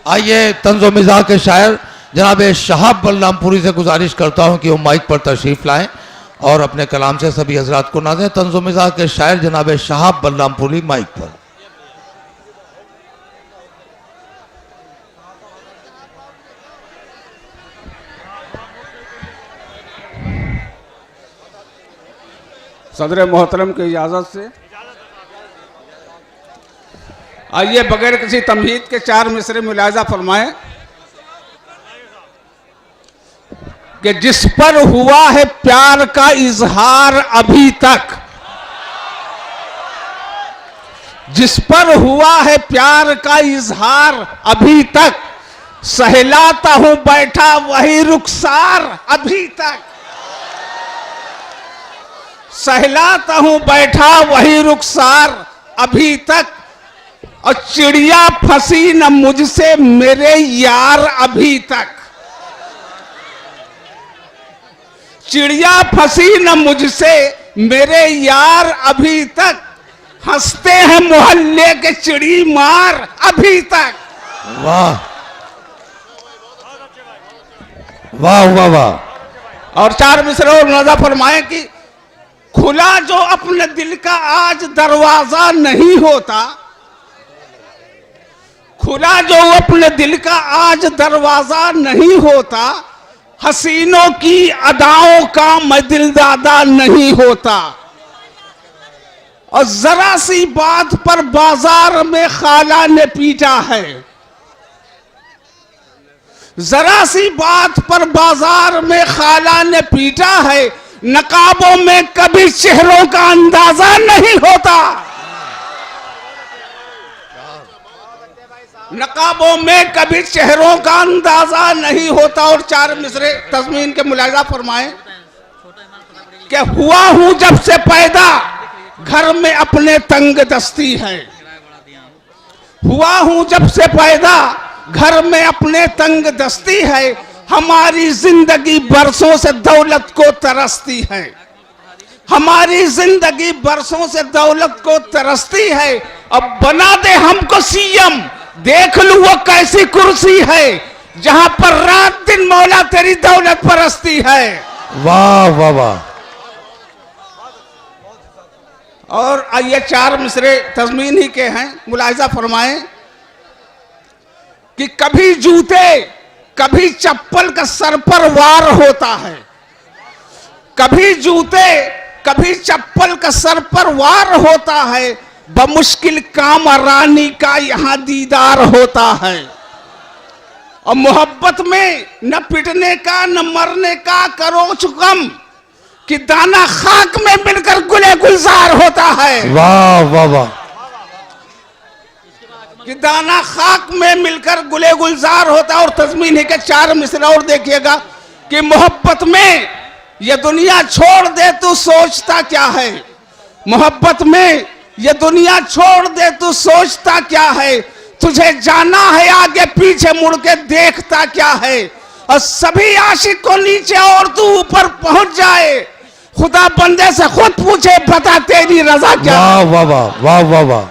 आइए तंज़ो मिज़ाह के शायर जनाब शहाब बलरामपुरी से गुजारिश करता हूँ कि वो माइक पर तशरीफ़ लाएँ और अपने कलाम से सभी हजरात को नाज़ें। तंज़ो मिज़ाह के शायर जनाब शहाब बलरामपुरी माइक पर। सदर मोहतरम की इजाज़त से आइए बगैर किसी तमहीद के 4 मिसरे मुलाहिज़ा फरमाएं कि जिस पर हुआ है प्यार का इजहार अभी तक, जिस पर हुआ है प्यार का इजहार अभी तक, सहलाता हूं बैठा वही रुखसार अभी तक, सहलाता हूं बैठा वही रुखसार अभी तक, और चिड़िया फंसी न मुझसे मेरे यार अभी तक, चिड़िया फंसी न मुझसे मेरे यार अभी तक, हंसते हैं मोहल्ले के चिड़ी मार अभी तक। वाह वाह वाह वाह। और 4 मिसरे और नज़ा फरमाए कि खुला जो अपने दिल का आज दरवाजा नहीं होता, खुला जो अपने दिल का आज दरवाजा नहीं होता, हसीनों की अदाओं का मैं दिलदादा नहीं होता, और जरा सी बात पर बाजार में खाला ने पीटा है, जरा सी बात पर बाजार में खाला ने पीटा है, नकाबों में कभी चेहरों का अंदाजा नहीं होता, नकाबों में कभी चेहरों का अंदाजा नहीं होता। और 4 मिसरे तज़मीन के मुलाहिज़ा फरमाएं कि हुआ हूं जब से पैदा घर में अपने तंग दस्ती है, हुआ हूं जब से पैदा घर में अपने तंग दस्ती है, हमारी जिंदगी बरसों से दौलत को तरसती है, हमारी जिंदगी बरसों से दौलत को तरसती है, अब बना दे हमको सीएम देख लूं वो कैसी कुर्सी है, जहां पर रात दिन मौला तेरी दौलत परस्ती है। वाह वाह वाह। और ये 4 मिसरे तज़मीन ही के हैं, मुलाहिज़ा फरमाएं कि कभी जूते कभी चप्पल का सर पर वार होता है, कभी जूते कभी चप्पल का सर पर वार होता है, बमुश्किल काम रानी का यहां दीदार होता है, और मोहब्बत में न पिटने का न मरने का करो चुकम, कि दाना खाक में मिलकर गुले गुलजार होता है। वाह वाह वाह। कि दाना खाक में मिलकर गुले गुलजार होता है। और तज़मीन है के 4 मिसरे और देखिएगा कि मोहब्बत में ये दुनिया छोड़ दे तू सोचता क्या है, मोहब्बत में ये दुनिया छोड़ दे तू सोचता क्या है, तुझे जाना है आगे पीछे मुड़ के देखता क्या है, और सभी आशिक को नीचे और तू ऊपर पहुंच जाए, खुदा बंदे से खुद पूछे बता तेरी रजा क्या। वाह वाह वाह वाह वाह वाह।